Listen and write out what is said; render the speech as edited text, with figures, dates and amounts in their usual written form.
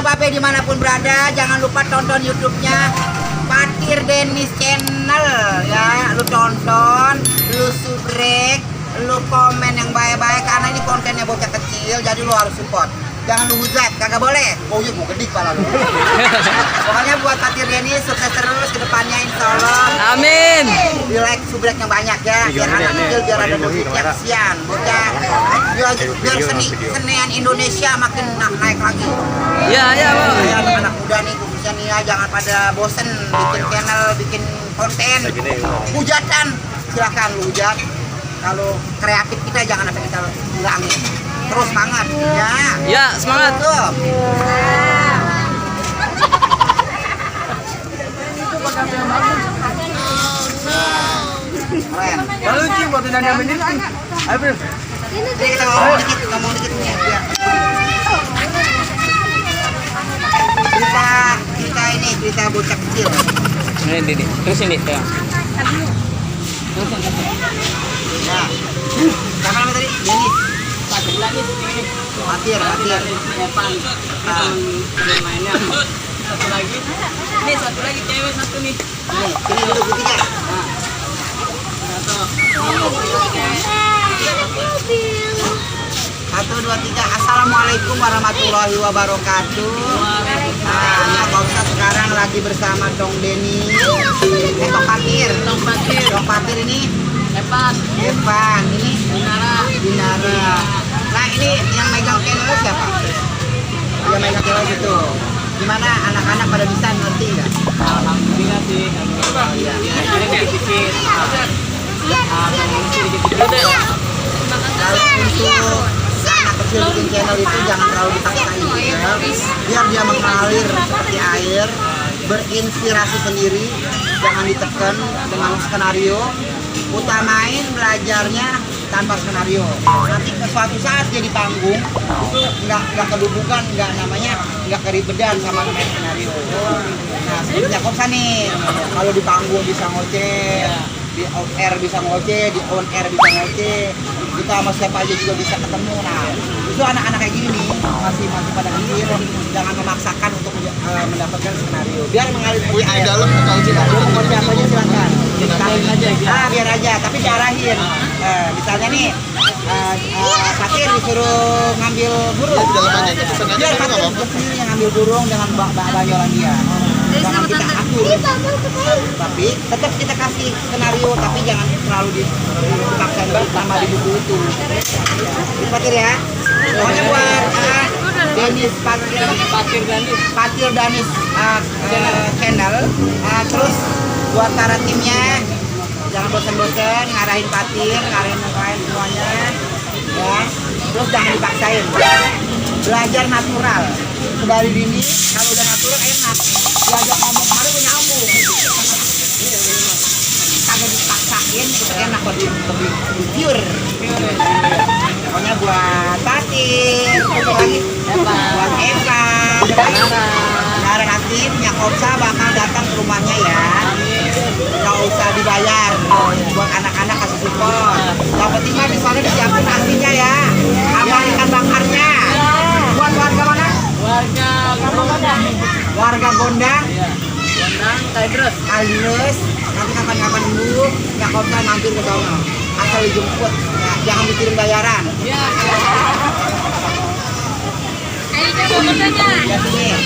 Babe dimanapun berada, jangan lupa tonton YouTube-nya Fatir Dennis Channel ya. Lu tonton, lu subrek, lu komen yang baik-baik karena ini kontennya bocah kecil, jadi lu harus support. Jangan lu hujat, kagak boleh. Oh iya, mau gedik pala lu. Pokoknya buat Fatir Dennis sukses terus ke depannya, insyaallah. Amin. Di like subrek yang banyak ya, biar anak kecil biar ada duitnya, kesian bocah. Biar senian Indonesia makin naik lagi. Ya, ya, Bang. Ya, anak-anak muda nih khususnya nih ya, jangan pada bosen bikin channel, bikin konten. Hujatan, silakan lu hujat. Kalau kreatif kita jangan sampai kita hilangin. Terus semangat ya. Ya, semangat. Tuh. Keren. Lalu Ci, buat nanya menit. Ayo, Jadi kita ngomong dikit nih ya. Cerita bocah kecil. Ini, terus ini, ya. Nah, siapa namanya tadi? Dennis. Fatir. mainnya. Satu lagi. Ini satu lagi cewek satu nih. Ini duduk bertiga. Satu, dua, tiga. Assalamualaikum warahmatullahi wabarakatuh. Nah, Pak Ustadz sekarang lagi bersama Dong Denny. Tong Fatir ini Evan. Ini Dinara. Nah, ini yang megang channel siapa? Yang megang channel itu. Gimana anak-anak pada bisa ngerti nggak? Alhamdulillah sih. Iya. Dikit-dikit. Kalau untuk anak kecil bikin channel itu jangan terlalu dipaksain ya. Biar dia mengalir seperti air, berinspirasi sendiri, jangan ditekan dengan skenario. Utamain belajarnya tanpa skenario. Nanti ke suatu saat dia di panggung itu nggak kedudukan, nggak keribedan sama main skenario. Nah, seperti Jakobsa nih, kalau di panggung bisa ngoceh, di off air bisa ngoceh, di on air bisa ngoceh, kita sama siapa aja juga bisa ketemu. Nah, itu anak-anak kayak gini nih masih pada kecil, jangan memaksakan untuk mendapatkan skenario. Biar mengalir seperti air. Dalam kalau sih Mau siapa aja silakan. Diarahin aja gitu. Biar aja, tapi diarahin. Misalnya nih, Fatir disuruh ngambil burung. Biar Fatir sendiri yang ngambil burung dengan banyolan dia. Jangan kita atur, tapi tetap kita kasih skenario, tapi jangan terlalu dipaksain banget sama di buku itu. Fatir ya. Pokoknya buat Dennis Fatir Dennis channel. Terus buat para timnya jangan bosan-bosan ngarahin Fatir, ngarahin yang lain semuanya ya. Terus jangan dipaksain, belajar natural dari dini. Kalau udah natural enak, belajar ngomong kemarin punya nyambung kagak dipaksain, itu enak, lebih pure. Pokoknya buat Fatir, untuk lagi buat Eva, Nara, nanti punya Kopsa bakal datang ke rumahnya ya. Nggak usah dibayar, buat anak-anak kasih support. Yang penting mah di sana disiapin nasinya ya, sama ikan bakarnya. Buat warga mana? Warga Gondang. Kaldres. Nanti kapan-kapan dulu ya Kopsa mampir ke sana. Asal dijemput, ya, jangan dikirim bayaran. Ya. Ayo coba bertanya. Ya sini.